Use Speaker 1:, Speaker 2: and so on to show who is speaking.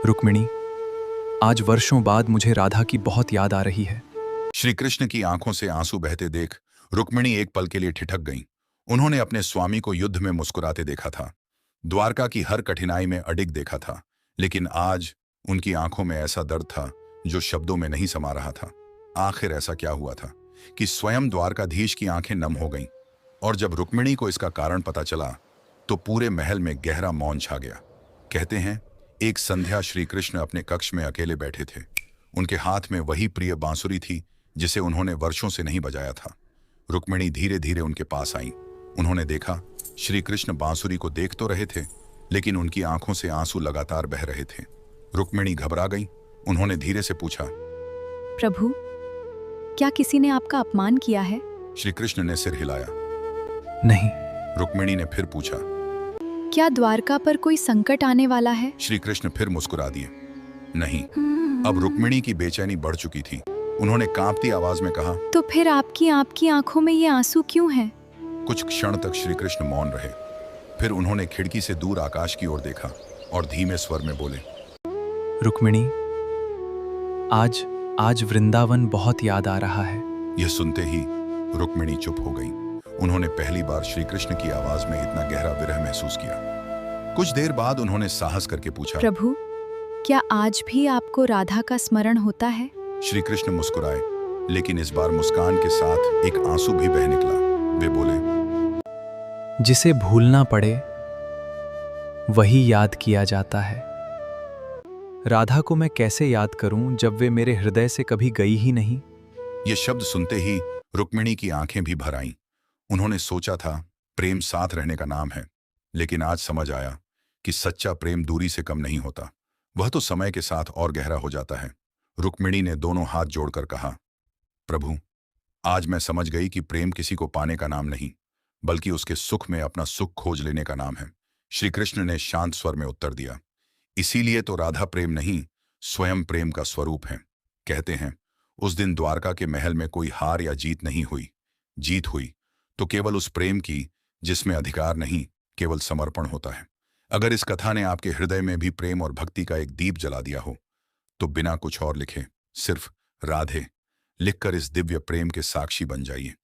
Speaker 1: रुक्मिणी, आज वर्षों बाद मुझे राधा की बहुत याद आ रही है।
Speaker 2: श्री कृष्ण की आंखों से आंसू बहते देख रुक्मिणी एक पल के लिए ठिठक गईं। उन्होंने अपने स्वामी को युद्ध में मुस्कुराते देखा था, द्वारका की हर कठिनाई में अडिग देखा था, लेकिन आज उनकी आंखों में ऐसा दर्द था जो शब्दों में नहीं समा रहा था। आखिर ऐसा क्या हुआ था कि स्वयं द्वारकाधीश की आंखें नम हो गईं? और जब रुक्मिणी को इसका कारण पता चला तो पूरे महल में गहरा मौन छा गया। कहते हैं, एक संध्या श्री कृष्ण अपने कक्ष में अकेले बैठे थे। उनके हाथ में वही प्रिय बांसुरी थी जिसे उन्होंने वर्षों से नहीं बजाया था। रुक्मिणी धीरे धीरे उनके पास आईं। उन्होंने देखा श्री कृष्ण बांसुरी को देख तो रहे थे, लेकिन उनकी आंखों से आंसू लगातार बह रहे थे। रुक्मिणी घबरा गई। उन्होंने धीरे से पूछा,
Speaker 3: प्रभु, क्या किसी ने आपका अपमान किया है?
Speaker 2: श्री कृष्ण ने सिर हिलाया।
Speaker 1: नहीं।
Speaker 2: रुक्मिणी ने फिर पूछा,
Speaker 3: क्या द्वारका पर कोई संकट आने वाला है?
Speaker 2: श्री कृष्ण फिर मुस्कुरा दिए। नहीं। अब रुक्मिणी की बेचैनी बढ़ चुकी थी। उन्होंने कांपती आवाज में कहा,
Speaker 3: तो फिर आपकी आंखों में ये आंसू क्यों हैं?
Speaker 2: कुछ क्षण तक श्री कृष्ण मौन रहे। फिर उन्होंने खिड़की से दूर आकाश की ओर देखा और धीमे स्वर में बोले,
Speaker 1: रुक्मिणी, आज वृंदावन बहुत याद आ रहा है।
Speaker 2: यह सुनते ही रुक्मिणी चुप हो गई। उन्होंने पहली बार श्री कृष्ण की आवाज में इतना गहरा विरह महसूस किया। कुछ देर बाद उन्होंने साहस करके पूछा,
Speaker 3: प्रभु, क्या आज भी आपको राधा का स्मरण होता है?
Speaker 2: श्री कृष्ण मुस्कुराए, लेकिन इस बार मुस्कान के साथ एक आंसू भी बह निकला। वे बोले,
Speaker 1: जिसे भूलना पड़े वही याद किया जाता है। राधा को मैं कैसे याद करूं जब वे मेरे हृदय से कभी गई ही नहीं।
Speaker 2: ये शब्द सुनते ही रुक्मिणी की आंखें भी भर आईं। उन्होंने सोचा था प्रेम साथ रहने का नाम है, लेकिन आज समझ आया कि सच्चा प्रेम दूरी से कम नहीं होता, वह तो समय के साथ और गहरा हो जाता है। रुक्मिणी ने दोनों हाथ जोड़कर कहा, प्रभु, आज मैं समझ गई कि प्रेम किसी को पाने का नाम नहीं, बल्कि उसके सुख में अपना सुख खोज लेने का नाम है। श्री कृष्ण ने शांत स्वर में उत्तर दिया, इसीलिए तो राधा प्रेम नहीं, स्वयं प्रेम का स्वरूप है। कहते हैं, उस दिन द्वारका के महल में कोई हार या जीत नहीं हुई। जीत हुई तो केवल उस प्रेम की जिसमें अधिकार नहीं, केवल समर्पण होता है। अगर इस कथा ने आपके हृदय में भी प्रेम और भक्ति का एक दीप जला दिया हो, तो बिना कुछ और लिखे सिर्फ राधे लिखकर इस दिव्य प्रेम के साक्षी बन जाइए।